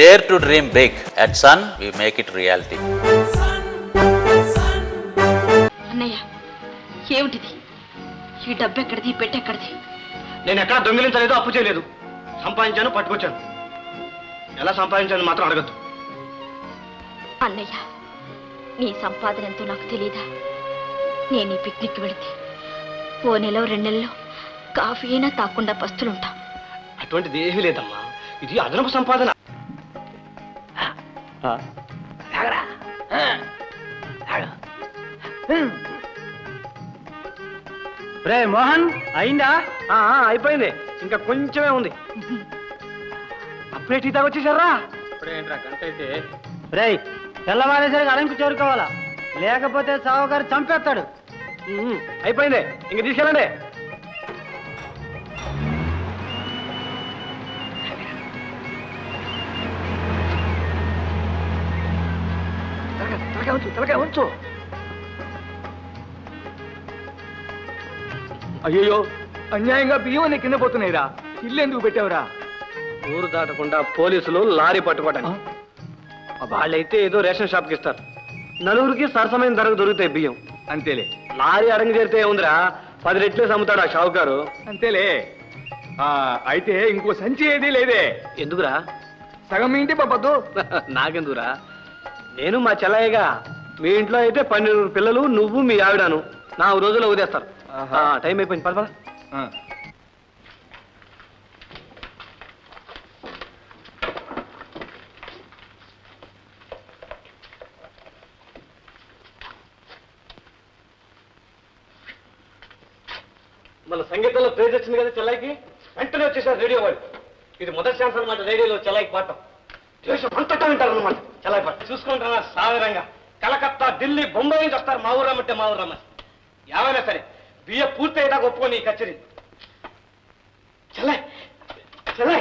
dare to dream big. At Sun, we make it reality. అన్నయ్య ఏమిటిది? ఈ డబ్బు ఎక్కడిది, పెట్టెక్కడిది? నేను ఎక్కడ దొంగిలించలేదు, అప్పు చేయలేదు. సంపాదించాను, పట్టుకొచ్చాను. ఎలా సంపాదించాను మాత్రం అడగద్దు. అన్నయ్య, నీ సంపాదన ఎంతో నాకు తెలీదా? నేను ఈ పిక్నిక్ వెళితే ఓ నెల 2 నెలల్లో కాఫీ అయినా తాకుండా పస్తులుంటాం. అటువంటిది ఏమీ లేదమ్మా, ఇది అదనపు సంపాదన. రే మోహన్, అయిందా? అయిపోయింది, ఇంకా కొంచెమే ఉంది. అప్పుడే టీ తాగొచ్చేసారా? ఇప్పుడేంట్రా, గంట అయితే. రే, తెల్లవారేసరికి అడంకు చేరుకోవాలా, లేకపోతే సావుగారు చంపేస్తాడు. అయిపోయింది, ఇంక తీసుకెళ్ళండి. ఉంచు. అయ్యో, అన్యాయంగా బియ్యం అనే కింద పోతున్నాయిరా. ఇల్లు ఎందుకు పెట్టావురా? ఊరు దాటకుండా పోలీసులు లారీ పట్టుకోవటానికి. వాళ్ళైతే ఏదో రేషన్ షాప్కి ఇస్తారు, నలుగురికి సరసమైన ధరకు దొరుకుతాయి బియ్యం. అంతేలే. లారీ అడంగు చేరితే ఉందిరా, 10 రెట్లేసి అమ్ముతాడు ఆ షావుకారు. అంతేలే. అయితే ఇంకో సంచి ఏది లేదే? ఎందుకురా? సగం మీ ఇంటి పంపద్దు. నాకెందుకురా, నేను మా చెల్లయ్యగా. మీ ఇంట్లో అయితే 12 పిల్లలు, నువ్వు మీ ఆవిడాను. 4 రోజుల్లో వదిలేస్తారు. టైం అయిపోయింది, పద. మన సంగీతంలో ప్రైజ్ వచ్చింది కదా చెల్లైకి, వెంటనే వచ్చేసారు రేడియో వాళ్ళు. ఇది మొదటి ఛాన్స్ అనమాట రేడియోలో చెల్లైకి పాడటం. దేశం అంతటా వింటారు అనమాట చెల్లై పాట. చూసుకుంటున్నా సాధారణంగా కలకత్తా, ఢిల్లీ, బొంబాయి నుంచి వస్తారు మా ఊరు రమ్మంటే మా ఊరు రమ్మని. ఏమైనా సరే బియ్య పూర్తి అయ్యేదాకా ఒప్పుకొని ఈ కచేరీ. చెల్లై చెల్లై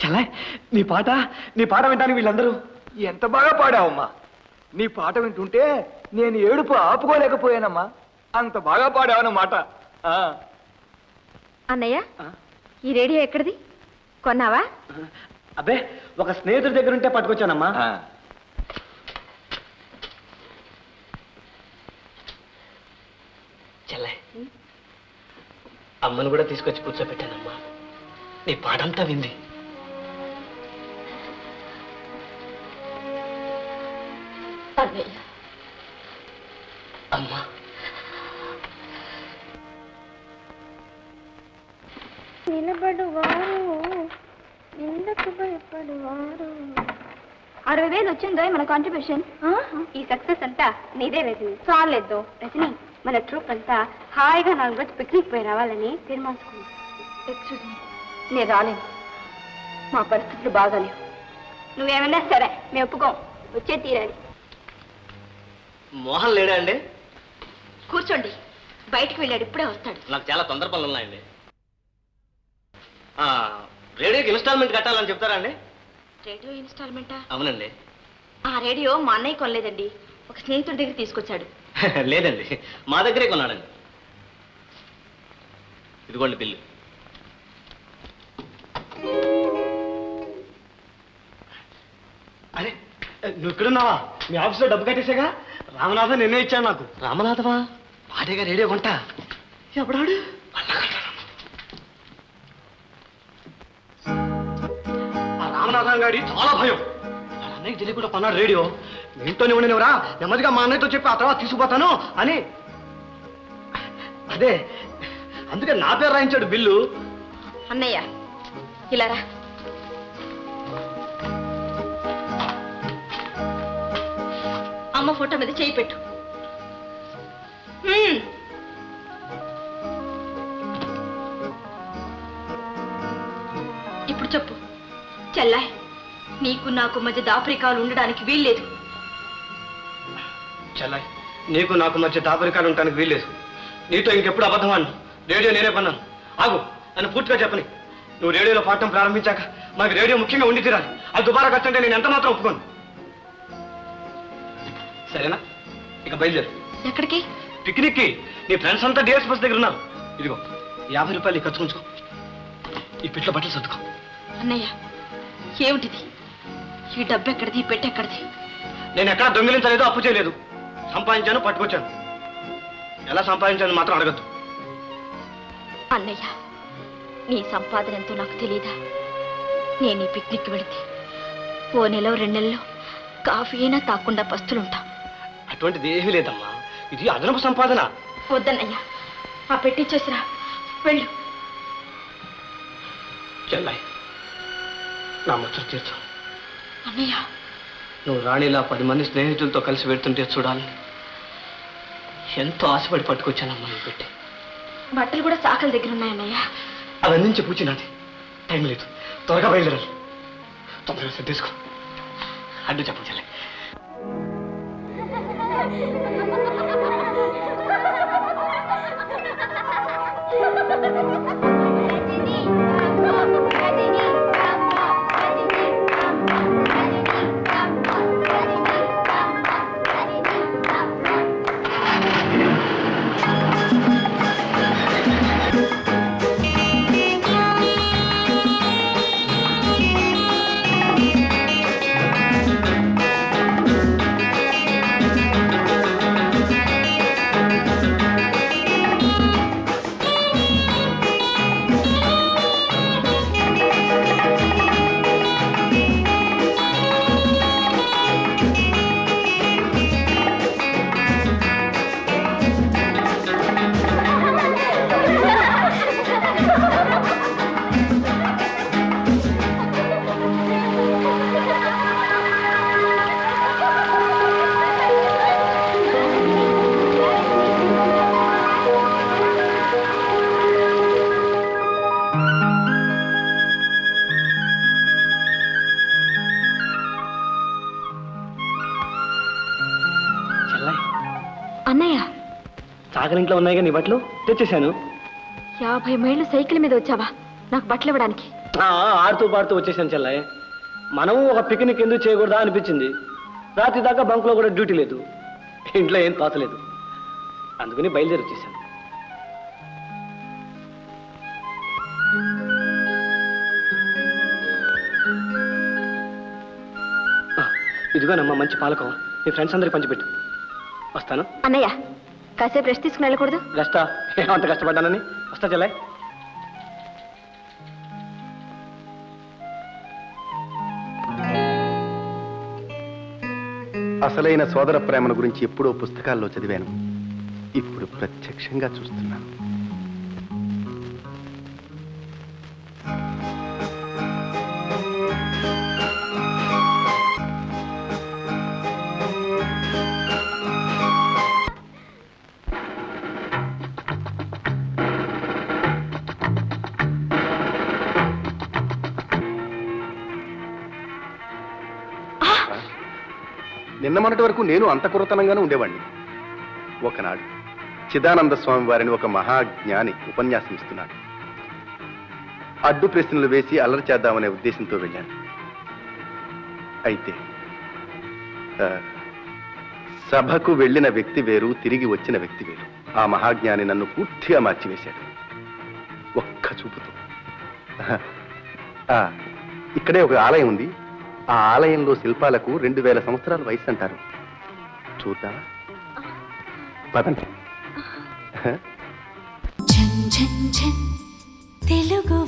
చెల్లై, నీ పాట వింటాను వీళ్ళందరూ. ఎంత బాగా పాడావమ్మా. నీ పాట వింటుంటే నేను ఏడుపు ఆపుకోలేకపోయానమ్మా. అంత బాగా పాడావన్నమాట. అన్నయ్య, ఈ రేడియో ఎక్కడిది? కొన్నావా? అబ్బే, ఒక స్నేహితుడి దగ్గర ఉంటే పట్టుకొచ్చానమ్మా. చెల్లై, అమ్మను కూడా తీసుకొచ్చి కూర్చోబెట్టానమ్మా. నీ పాటంతా వింది. అన్నయ్య, అమ్మా, నిలబడువారు ఎందుకు భయపడువారు. 60,000 వచ్చిందో మన కాంట్రిబ్యూషన్. ఈ సక్సెస్ అంతా నీదే రజని. చాలేదు రజని, మన ట్రూప్ అంతా హాయిగా 4 రోజులు పిక్నిక్ పోయి రావాలని తీర్మానించుకున్నాం. ఎక్స్క్యూజ్ మీ, నేను రాలేను. మా పరిస్థితులు బాగాలేవు. నువ్వేమన్నా సరే, మేము ఒప్పుకోం, వచ్చే తీరాలి. మోహన్ లేడా అండి? కూర్చోండి, బయటికి వెళ్ళాడు, ఇప్పుడే వస్తాడు. నాకు చాలా తొందర పనులు ఉన్నాయండి. రేడియోకి ఇన్స్టాల్మెంట్ కట్టాలని చెప్తారా అండి? రేడియో ఇన్స్టాల్మెంటా? అవునండి. ఆ రేడియో మా అన్నయ్య కొనలేదండి, ఒక స్నేహితుడి దగ్గర తీసుకొచ్చాడు. లేదండి, మా దగ్గరే కొన్నాడండి. ఇదిగోండి బిల్లు. అరే, నువ్వు ఇక్కడున్నావా? మీ ఆఫీస్లో డబ్బు కట్టేసాగా. రామనాథన్ నిన్నే ఇచ్చాను నాకు. రామనాథవా? వాడేగా రేడియో కొంట. ఎప్పుడాడు? రామనాథన్ గారి చాలా భయం. అన్నయ్యకి తెలియకుండా కొన్నాడు రేడియో. మీ ఇంట్లోనే ఉండేవరా, నెమ్మదిగా మా అన్నయ్యతో చెప్పి ఆ తర్వాత తీసుకుపోతాను అని. అదే, అందుకే నా పేరు రాయించాడు బిల్లు. అన్నయ్య, ఇలా రా. అమ్మ ఫోటో మీద చేయి పెట్టు. ఇప్పుడు చెప్పు చెల్లాయ్, నీకు నాకు మధ్య దాపరికాలు ఉండడానికి వీల్లేదు. చెల్లాయ్, నీకు నాకు మధ్య దాపరికాలు ఉండడానికి వీల్లేదు. నీతో ఇంకెప్పుడు అబద్ధం అన్నా. రేడియో నేనే కొన్నాను. ఆగు, నన్ను పూర్తిగా చెప్పని. నువ్వు రేడియోలో పాడటం ప్రారంభించాక మాకు రేడియో ముఖ్యంగా ఉండి తీరాలి. అది దుబారా ఖర్చంటే నేను ఎంత మాత్రం ఒప్పుకోను. సరేనా? ఇక బయలుదేరు. ఎక్కడికి? పిక్నిక్కి. నీ ఫ్రెండ్స్ అంతా డిఎస్ బస్ దగ్గర ఉన్నారు. ఇదిగో 50 రూపాయలు ఖర్చు ఉంచుకో. ఈ పిట్లో బట్టలు సర్దుకో. అన్నయ్య, ఏమిటిది? ఈ డబ్బు ఎక్కడిది, పెట్టెక్కడిది? నేను ఎక్కడ దొంగిలించలేదు, అప్పు చేయలేదు. సంపాదించాను, పట్టుకొచ్చాను. ఎలా సంపాదించాను మాత్రం అడగద్దు. అన్నయ్య, నీ సంపాదన ఎంతో నాకు తెలీదా? నేను ఈ పిక్నిక్ వెళితే ఓ నెల 2 నెలల్లో కాఫీ అయినా తాకుండా పస్తులుంటా. అటువంటిది ఏమీ లేదమ్మా, ఇది అదనపు సంపాదన. వద్దన్నయ్య, ఆ పెట్టిచ్చేసిరా, వెళ్ళు. చెల్లాయి, నా ముచ్చట తీర్చు. అన్నయ్య, నువ్వు రాణిలా 10 మంది స్నేహితులతో కలిసి పెడుతుంటే చూడాలని ఎంతో ఆశపడి పట్టుకొచ్చానమ్మా ఈ పెట్టి. బట్టలు కూడా సాకల దగ్గర ఉన్నాయన్నయ్య. అవన్నీ చెప్పుచ్చినది, టైం లేదు, త్వరగా బయలుదేరాలి. తొందరగా తీసుకో. అడ్డు చెప్పు చెల్లి. అన్నయ్య, చాకలింట్లో ఉన్నాయి కానీ బట్టలు తెచ్చేశాను. 50 మైళ్ళు సైకిల్ మీద వచ్చావా నాకు బట్టలు ఇవ్వడానికి? ఆడుతూ పాడుతూ వచ్చేసాను చెల్లాయి. మనం ఒక పిక్నిక్ ఎందుకు చేయకూడదా అనిపించింది. రాత్రి దాకా బంక్లో కూడా డ్యూటీ లేదు, ఇంట్లో ఏం తోచలేదు, అందుకని బయలుదేరి వచ్చేసాను. ఇదిగోనమ్మా మంచి పాలకోవ, నీ ఫ్రెండ్స్ అందరికి పంచిపెట్టు. వస్తాను. అన్నయ్య, కాసేపు రెస్ట్ తీసుకుని వెళ్ళకూడదు? రెస్టా? ఏమంత కష్టపడ్డానని. వస్తా చెల్లాయి. అసలైన సోదర ప్రేమను గురించి ఎప్పుడో పుస్తకాల్లో చదివాను, ఇప్పుడు ప్రత్యక్షంగా చూస్తున్నాను. నిన్న మొన్నటి వరకు నేను అంత కురతనంగానే ఉండేవాడిని. ఒకనాడు చిదానంద స్వామి వారిని ఒక మహాజ్ఞాని ఉపన్యాసం ఇస్తున్నాడు. అడ్డు ప్రశ్నలు వేసి అల్లరి చేద్దామనే ఉద్దేశంతో వెళ్ళాను. అయితే సభకు వెళ్ళిన వ్యక్తి వేరు, తిరిగి వచ్చిన వ్యక్తి వేరు. ఆ మహాజ్ఞాని నన్ను పూర్తిగా మార్చివేశాడు ఒక్క చూపుతో. ఇక్కడే ఒక ఆలయం ఉంది. ఆ ఆలయంలో శిల్పాలకు 2000 సంవత్సరాల వయసు అంటారు. చూద్దామా? పదండి. తెలుగు